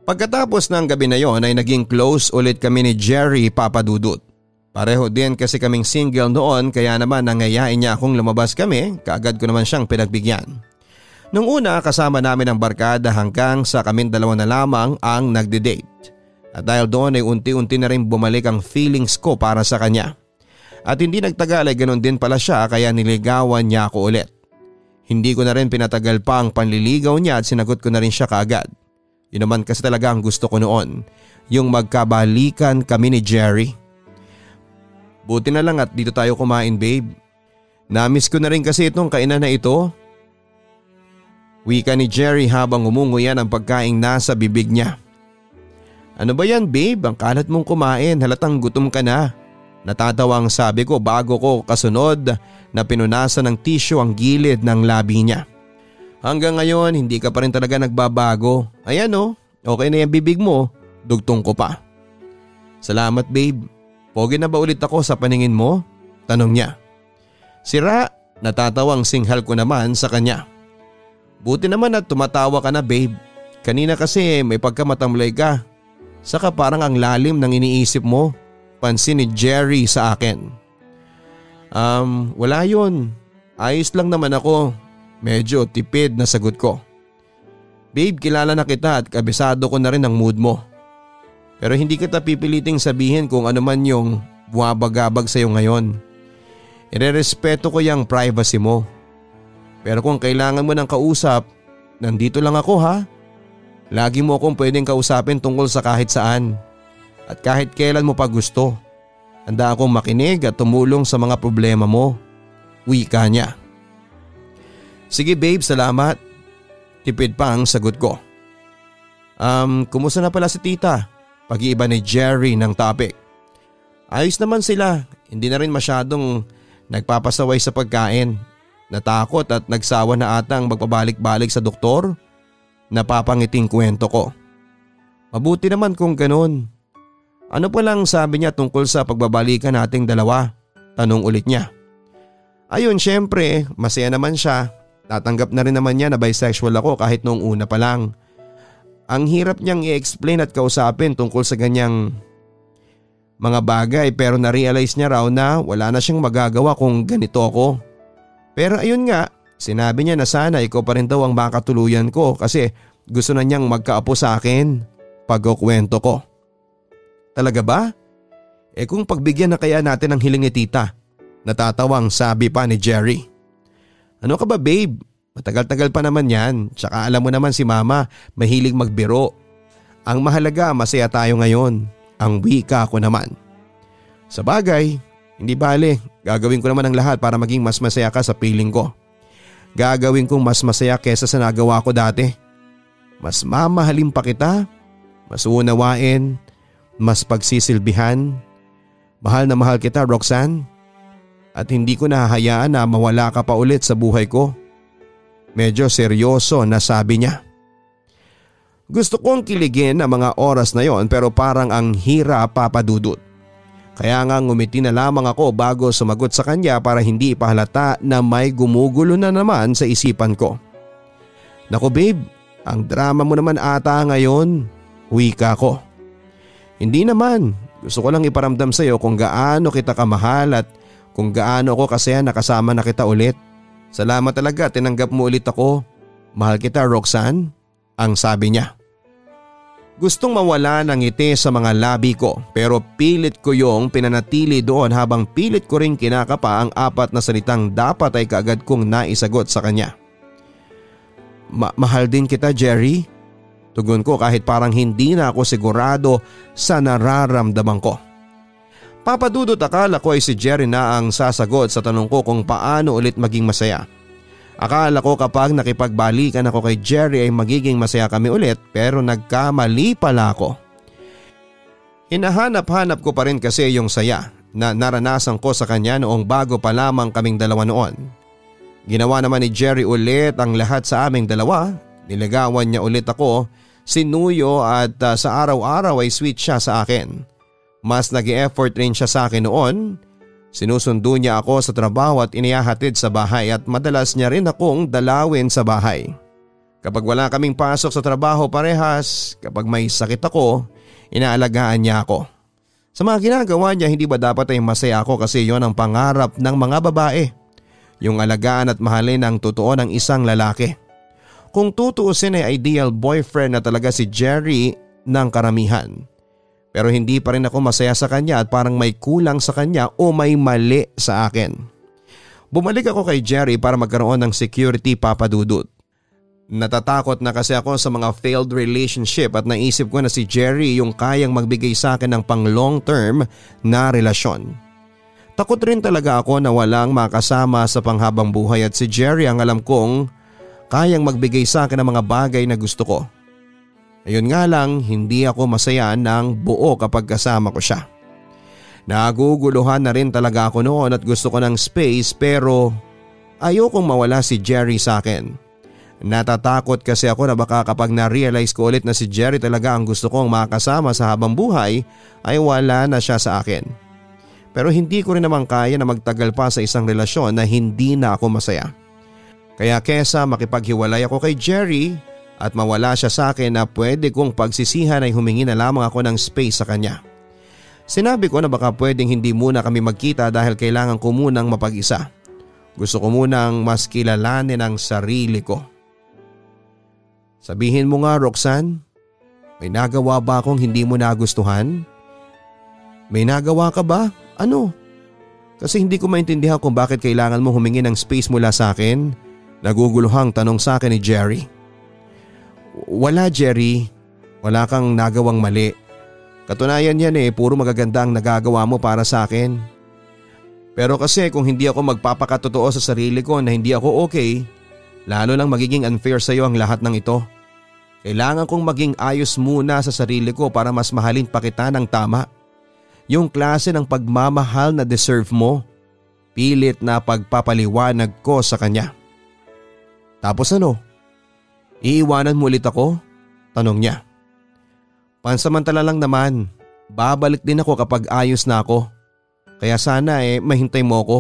Pagkatapos ng gabi na yon ay naging close ulit kami ni Jerry Papadudut. Pareho din kasi kaming single noon kaya naman nangayain niya akong lumabas kami, kaagad ko naman siyang pinagbigyan. Nung una kasama namin ang barkada hanggang sa kaming dalawa na lamang ang nagde-date. At dahil doon ay unti-unti na rin bumalik ang feelings ko para sa kanya. At hindi nagtagal ay ganoon din pala siya kaya niligawan niya ako ulit. Hindi ko na rin pinatagal pa ang panliligaw niya at sinagot ko na rin siya kaagad. Yun naman kasi talaga ang gusto ko noon, yung magkabalikan kami ni Jerry. Buti na lang at dito tayo kumain babe. Namiss ko na rin kasi itong kainan na ito. Wika ni Jerry habang umunguyan ang pagkaing nasa bibig niya. Ano ba yan babe? Ang kalat mong kumain, halatang gutom ka na. Natatawang sabi ko bago ko kasunod na pinunasan ng tissue ang gilid ng labi niya. Hanggang ngayon hindi ka pa rin talaga nagbabago. Ayan okay na yung bibig mo, dugtong ko pa. Salamat babe. Pogi na ba ulit ako sa paningin mo? Tanong niya. Sira, natatawang singhal ko naman sa kanya. Buti naman at tumatawa ka na babe. Kanina kasi may pagkamatamlay ka. Saka parang ang lalim ng iniisip mo. Pansin ni Jerry sa akin. Wala yun. Ayos lang naman ako. Medyo tipid na sagot ko. Babe, kilala na kita at kabisado ko na rin ang mood mo. Pero hindi kita pipiliting sabihin kung ano man yung buwabagabag sa'yo ngayon. Irerespeto ko yung privacy mo. Pero kung kailangan mo ng kausap, nandito lang ako ha. Lagi mo akong pwedeng kausapin tungkol sa kahit saan. At kahit kailan mo pa gusto. Handa akong makinig at tumulong sa mga problema mo. Wika niya. Sige babe, salamat. Tipid pa ang sagot ko. Kumusta na pala si tita? Pag-iiba ni Jerry ng topic. Ayos naman sila, hindi na rin masyadong nagpapasaway sa pagkain. Natakot at nagsawa na atang magpabalik-balik sa doktor. Napapangiting kwento ko. Mabuti naman kung ganun. Ano pa lang sabi niya tungkol sa pagbabalikan nating dalawa? Tanong ulit niya. Ayun syempre, masaya naman siya. Tatanggap na rin naman niya na bisexual ako kahit noong una pa lang. Ang hirap niyang i-explain at kausapin tungkol sa ganyang mga bagay pero na-realize niya raw na wala na siyang magagawa kung ganito ako. Pero ayun nga, sinabi niya na sana ikaw pa rin daw ang makatuluyan ko kasi gusto na niyang magkaapo sa akin. Pagkukwento ko. Talaga ba? Kung pagbigyan na kaya natin ang hiling ni tita? Natatawang sabi pa ni Jerry. Ano ka ba babe? Matagal-tagal pa naman yan. Tsaka alam mo naman si mama, mahilig magbiro. Ang mahalaga masaya tayo ngayon. Ang wika ko naman. Sa bagay, hindi bale. Gagawin ko naman ang lahat para maging mas masaya ka sa piling ko. Gagawin kong mas masaya kesa sa nagawa ko dati. Mas mamahalin pa kita. Mas unawain. Mas pagsisilbihan. Mahal na mahal kita, Roxanne. At hindi ko nahahayaan na mawala ka pa ulit sa buhay ko. Medyo seryoso na sabi niya. Gusto kong kiligin ang mga oras na yon pero parang ang hirap papadudot. Kaya nga ngumiti na lamang ako bago sumagot sa kanya para hindi ipahalata na may gumugulo na naman sa isipan ko. Naku babe, ang drama mo naman ata ngayon. Wika ko. Hindi naman, gusto ko lang iparamdam sa iyo kung gaano kita kamahal at kung gaano ako kasaya nakasama na kita ulit. Salamat talaga, tinanggap mo ulit ako. Mahal kita, Roxanne, ang sabi niya. Gustong mawala ng ngiti sa mga labi ko pero pilit ko yung pinanatili doon habang pilit ko rin kinakapa ang apat na salitang dapat ay kaagad kong naisagot sa kanya. Mahal din kita, Jerry. Tugon ko kahit parang hindi na ako sigurado sa nararamdaman ko. Papadudot akala ko ay si Jerry na ang sasagot sa tanong ko kung paano ulit maging masaya. Akala ko kapag nakipagbalikan ako kay Jerry ay magiging masaya kami ulit pero nagkamali pala ako. Hinahanap-hanap ko pa rin kasi yung saya na naranasan ko sa kanya noong bago pa lamang kaming dalawa noon. Ginawa naman ni Jerry ulit ang lahat sa aming dalawa. Niligawan niya ulit ako, sinuyo at sa araw-araw ay sweet siya sa akin. Mas nag-e-effort rin siya sa akin noon. Sinusundo niya ako sa trabaho at inihahatid sa bahay at madalas niya rin akong dalawin sa bahay. Kapag wala kaming pasok sa trabaho parehas, kapag may sakit ako, inaalagaan niya ako. Sa mga ginagawa niya, hindi ba dapat ay masaya ako kasi yon ang pangarap ng mga babae? Yung alagaan at mahalin ang totoo ng isang lalaki. Kung tutuusin ay ideal boyfriend na talaga si Jerry ng karamihan. Pero hindi pa rin ako masaya sa kanya at parang may kulang sa kanya o may mali sa akin. Bumalik ako kay Jerry para magkaroon ng security, Papa Dudut. Natatakot na kasi ako sa mga failed relationship at naisip ko na si Jerry yung kayang magbigay sa akin ng pang long term na relasyon. Takot rin talaga ako na walang makasama sa panghabang buhay at si Jerry ang alam kong kayang magbigay sa akin ng mga bagay na gusto ko. Ayun nga lang, hindi ako masaya ng buo kapag kasama ko siya. Naguguluhan na rin talaga ako noon at gusto ko ng space pero ayokong mawala si Jerry sa akin. Natatakot kasi ako na baka kapag na-realize ko ulit na si Jerry talaga ang gusto kong makasama sa habang buhay ay wala na siya sa akin. Pero hindi ko rin naman kaya na magtagal pa sa isang relasyon na hindi na ako masaya. Kaya kesa makipaghiwalay ako kay Jerry at mawala siya sa akin na pwede kong pagsisihan ay humingi na lamang ako ng space sa kanya. Sinabi ko na baka pwedeng hindi muna kami magkita dahil kailangan ko munang mapag-isa. Gusto ko munang mas kilalanin ang sarili ko. Sabihin mo nga, Roxanne, may nagawa ba akong hindi mo nagustuhan? May nagawa ka ba? Ano? Kasi hindi ko maintindihan kung bakit kailangan mo humingi ng space mula sa akin. Naguguluhang tanong sa akin ni Jerry. Wala, Jerry. Wala kang nagawang mali. Katunayan yan puro magaganda ang nagagawa mo para sa akin. Pero kasi kung hindi ako magpapakatotoo sa sarili ko na hindi ako okay, lalo lang magiging unfair sa iyo ang lahat ng ito. Kailangan kong maging ayos muna sa sarili ko para mas mahalin pa kita ng tama. Yung klase ng pagmamahal na deserve mo. Pilit na pagpapaliwanag ko sa kanya. Tapos ano? Iiwanan mo ulit ako? Tanong niya. Pansamantala lang naman. Babalik din ako kapag ayos na ako. Kaya sana mahintay mo ako.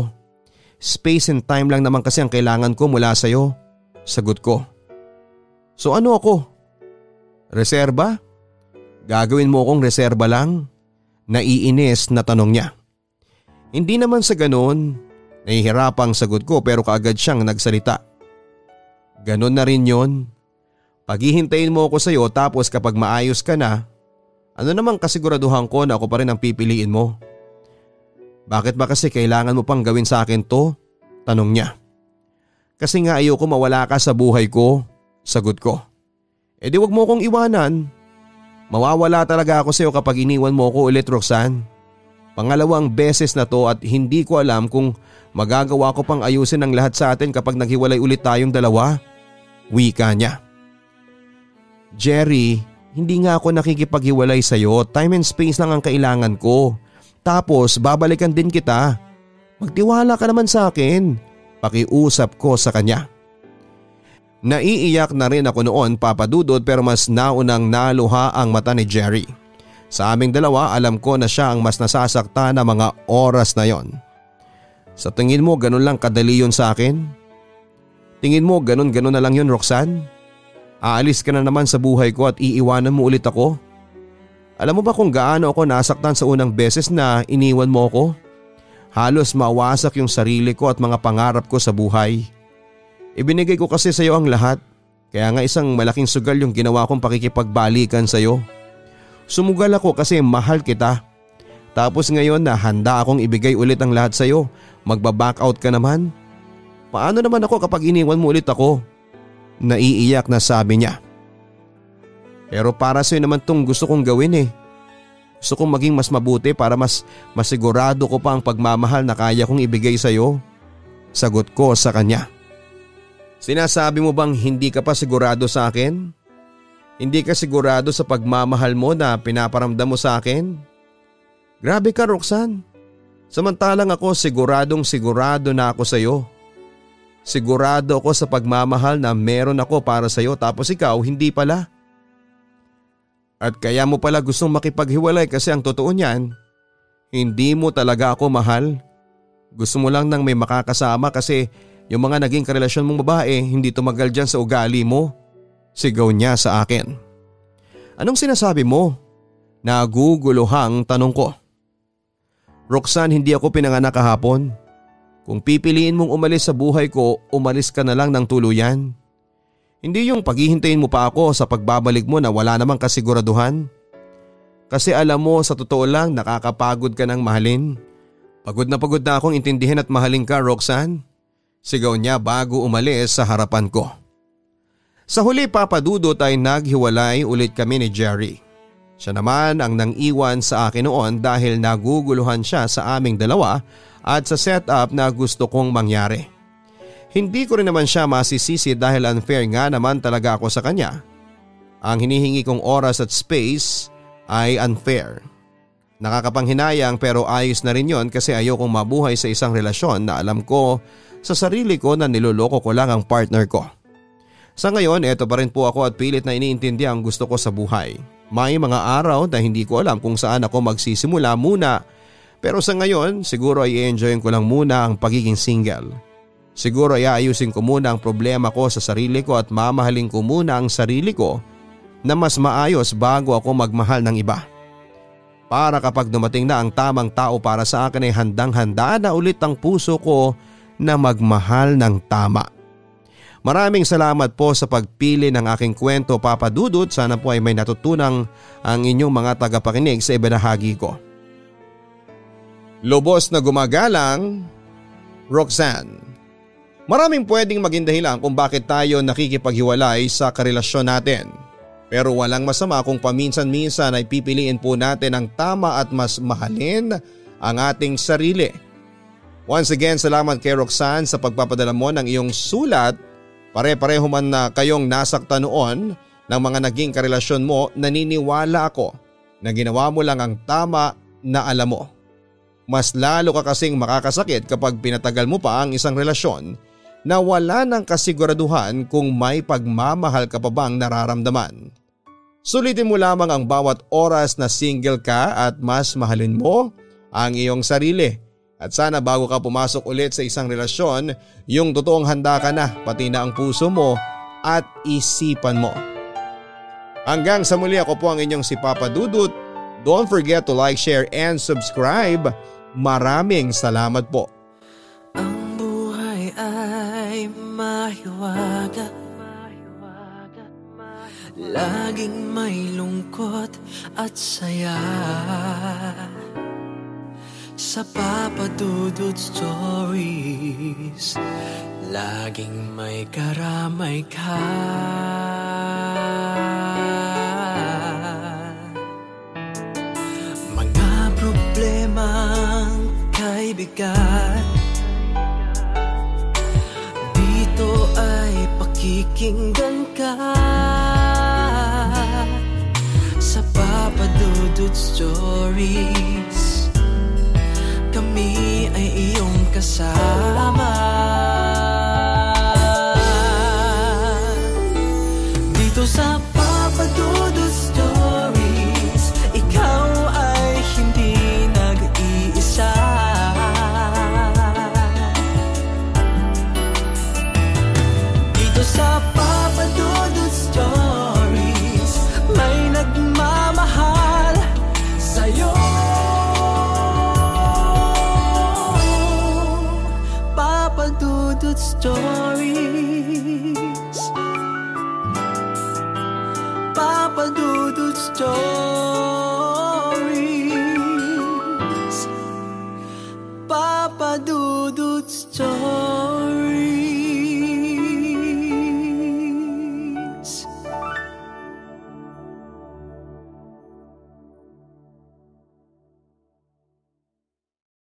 Space and time lang naman kasi ang kailangan ko mula sa'yo. Sagot ko. So ano ako? Reserba? Gagawin mo akong reserba lang? Naiinis na tanong niya. Hindi naman sa ganon. Nahihirapang sagot ko pero kaagad siyang nagsalita. Ganon na rin yon. Paghihintayin mo ako sa'yo tapos kapag maayos ka na, ano namang kasiguraduhan ko na ako pa rin ang pipiliin mo? Bakit ba kasi kailangan mo pang gawin sa akin to? Tanong niya. Kasi nga ayoko mawala ka sa buhay ko, sagot ko. E di wag mo akong iwanan. Mawawala talaga ako sa iyo kapag iniwan mo ako ulit, Roxanne. Pangalawang beses na to at hindi ko alam kung magagawa ko pang ayusin ang lahat sa atin kapag naghiwalay ulit tayong dalawa. Wika niya. Jerry, hindi nga ako nakikipaghiwalay sa iyo. Time and space lang ang kailangan ko. Tapos babalikan din kita. Magtiwala ka naman sa akin. Pakiusap ko sa kanya. Naiiyak na rin ako noon, Papa Dudut, pero mas naunang naluha ang mata ni Jerry. Sa aming dalawa alam ko na siya ang mas nasasakta na mga oras na yon. Sa tingin mo ganun lang kadali yun sa akin? Tingin mo ganun na lang yun, Roxanne? Aalis ka na naman sa buhay ko at iiwanan mo ulit ako? Alam mo ba kung gaano ako nasaktan sa unang beses na iniwan mo ako? Halos mawasak yung sarili ko at mga pangarap ko sa buhay. Ibinigay ko kasi sa iyo ang lahat, kaya nga isang malaking sugal yung ginawa kong pakikipagbalikan sa iyo. Sumugal ako kasi mahal kita. Tapos ngayon na handa akong ibigay ulit ang lahat sa iyo, magbaback out ka naman? Paano naman ako kapag iniwan mo ulit ako? Naiiyak na sabi niya. Pero para sa iyo naman tong gusto kong gawin Gusto kong maging mas mabuti para mas masigurado ko pa ang pagmamahal na kaya kong ibigay sa iyo. Sagot ko sa kanya. Sinasabi mo bang hindi ka pa sigurado sa akin? Hindi ka sigurado sa pagmamahal mo na pinaparamdam mo sa akin? Grabe ka, Roxanne. Samantalang ako siguradong sigurado na ako sa iyo. Sigurado ako sa pagmamahal na meron ako para sa iyo, tapos ikaw hindi pala. At kaya mo pala gustong makipaghiwalay kasi ang totoo niyan, hindi mo talaga ako mahal. Gusto mo lang nang may makakasama kasi yung mga naging karelasyon mong babae hindi tumagal dyan sa ugali mo. Sigaw niya sa akin. Anong sinasabi mo? Naguguluhang tanong ko. Roxanne, hindi ako pinanganak kahapon. Kung pipiliin mong umalis sa buhay ko, umalis ka na lang ng tuluyan. Hindi yung paghihintayin mo pa ako sa pagbabalik mo na wala namang kasiguraduhan. Kasi alam mo, sa totoo lang nakakapagod ka ng mahalin. Pagod na akong intindihin at mahalin ka, Roxanne. Sigaw niya bago umalis sa harapan ko. Sa huli, Papa Dudut, ay naghiwalay ulit kami ni Jerry. Siya naman ang nang-iwan sa akin noon dahil naguguluhan siya sa aming dalawa at sa setup na gusto kong mangyari. Hindi ko rin naman siya masisisi dahil unfair nga naman talaga ako sa kanya. Ang hinihingi kong oras at space ay unfair. Nakakapanghinayang pero ayos na rin yon kasi ayokong mabuhay sa isang relasyon na alam ko sa sarili ko na niloloko ko lang ang partner ko. Sa ngayon, eto pa rin po ako at pilit na iniintindi ang gusto ko sa buhay. May mga araw na hindi ko alam kung saan ako magsisimula muna. Pero sa ngayon, siguro ay i-enjoyin ko lang muna ang pagiging single. Siguro ay aayusin ko muna ang problema ko sa sarili ko at mamahalin ko muna ang sarili ko na mas maayos bago ako magmahal ng iba. Para kapag dumating na ang tamang tao para sa akin ay handang-handa na ulit ang puso ko na magmahal ng tama. Maraming salamat po sa pagpili ng aking kwento, Papa Dudut. Sana po ay may natutunang ang inyong mga tagapakinig sa ibinahagi ko. Lubos na gumagalang, Roxanne. Maraming pwedeng maging dahilan kung bakit tayo nakikipaghiwalay sa karelasyon natin. Pero walang masama kung paminsan-minsan ay pipiliin po natin ang tama at mas mahalin ang ating sarili. Once again, salamat kay Roxanne sa pagpapadala mo ng iyong sulat. Pare-pareho man na kayong nasaktan noon ng mga naging karelasyon mo, naniniwala ako na ginawa mo lang ang tama na alam mo. Mas lalo ka kasing makakasakit kapag pinatagal mo pa ang isang relasyon na wala ng kasiguraduhan kung may pagmamahal ka pa bang nararamdaman. Sulitin mo lamang ang bawat oras na single ka at mas mahalin mo ang iyong sarili. At sana bago ka pumasok ulit sa isang relasyon, yung totoong handa ka na pati na ang puso mo at isipan mo. Hanggang sa muli, ako po ang inyong si Papa Dudut. Don't forget to like, share and subscribe. Maraming salamat po. Ang buhay ay mahiwaga, laging may lungkot at saya. Sa Papa Dudut Stories, laging may karamay ka. Mga problemang kaibigan, dito ay pakikinggan ka. Sa Papa Dudut Stories, kami ay iyong kasama. Dito sa Papa Dudut Stories, ikaw ay hindi nag-iisa. Dito sa Papa Dudut Stories, may nagmamahal sa'yo. Papa Dudut Stories, Papa Dudut Stories.